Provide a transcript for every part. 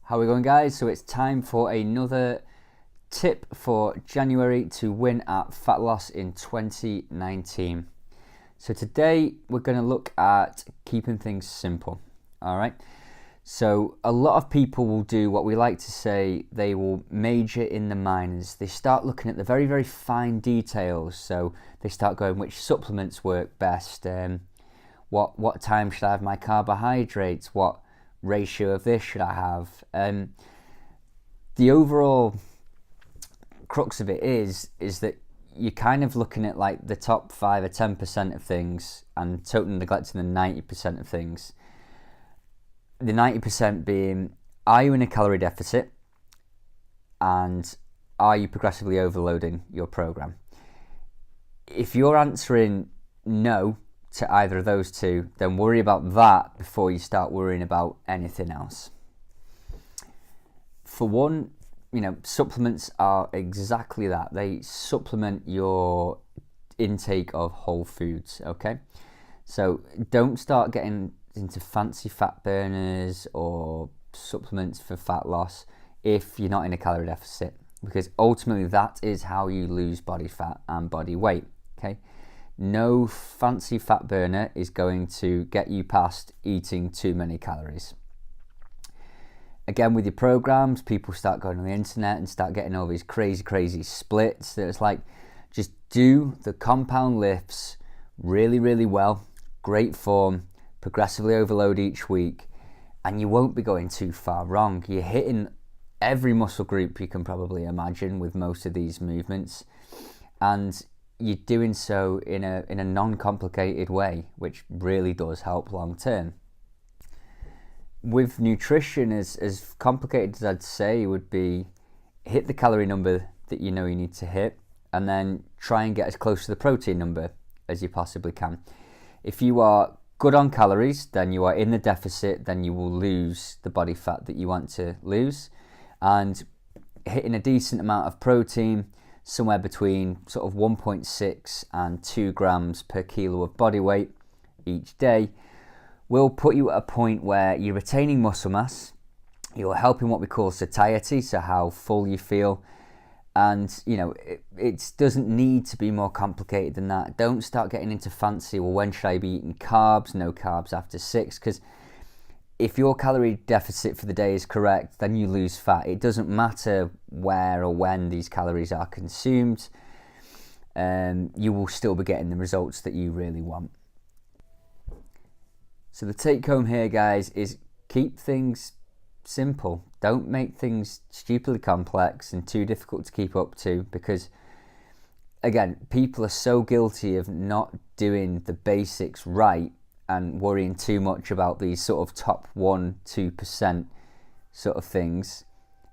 How are we going, guys? So it's time for another tip for January to win at fat loss in 2019. So today we're going to look at keeping things simple. All right. So a lot of people will do what we like to say, they will major in the minors. They start looking at the very, very fine details. So they start going, which supplements work best? What time should I have my carbohydrates? What ratio of this should I have? The overall crux of it is that you're kind of looking at like the top 5 or 10% of things and totally neglecting the 90% of things. The 90% being, are you in a calorie deficit and are you progressively overloading your program? If you're answering no to either of those two, then worry about that before you start worrying about anything else. For one, supplements are exactly that. They supplement your intake of whole foods, okay? So don't start getting into fancy fat burners or supplements for fat loss if you're not in a calorie deficit, because ultimately that is how you lose body fat and body weight, okay? No fancy fat burner is going to get you past eating too many calories. Again, with your programs, people start going on the internet and start getting all these crazy splits. That it's like, just do the compound lifts really, really well, great form, progressively overload each week, and you won't be going too far wrong. You're hitting every muscle group you can probably imagine with most of these movements, and you're doing so in a non-complicated way, which really does help long term. With nutrition, as complicated as I'd say would be, hit the calorie number that you know you need to hit, and then try and get as close to the protein number as you possibly can. If you are good on calories, then you are in the deficit, then you will lose the body fat that you want to lose. And hitting a decent amount of protein, somewhere between sort of 1.6 and 2 grams per kilo of body weight each day, will put you at a point where you're retaining muscle mass, you're helping what we call satiety, so how full you feel, and it doesn't need to be more complicated than that. Don't start getting into fancy, well, when should I be eating carbs? No carbs after 6, because if your calorie deficit for the day is correct, then you lose fat. It doesn't matter where or when these calories are consumed, you will still be getting the results that you really want. So the take home here, guys, is keep things simple. Don't make things stupidly complex and too difficult to keep up to, because again, people are so guilty of not doing the basics right and worrying too much about these sort of top 1-2% sort of things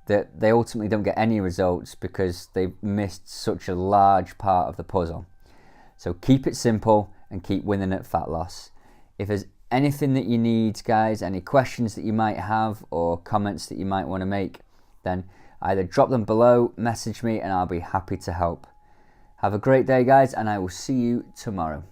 that they ultimately don't get any results because they've missed such a large part of the puzzle. So keep it simple and keep winning at fat loss. If there's anything that you need, guys, any questions that you might have or comments that you might want to make, then either drop them below, message me, and I'll be happy to help. Have a great day, guys, and I will see you tomorrow.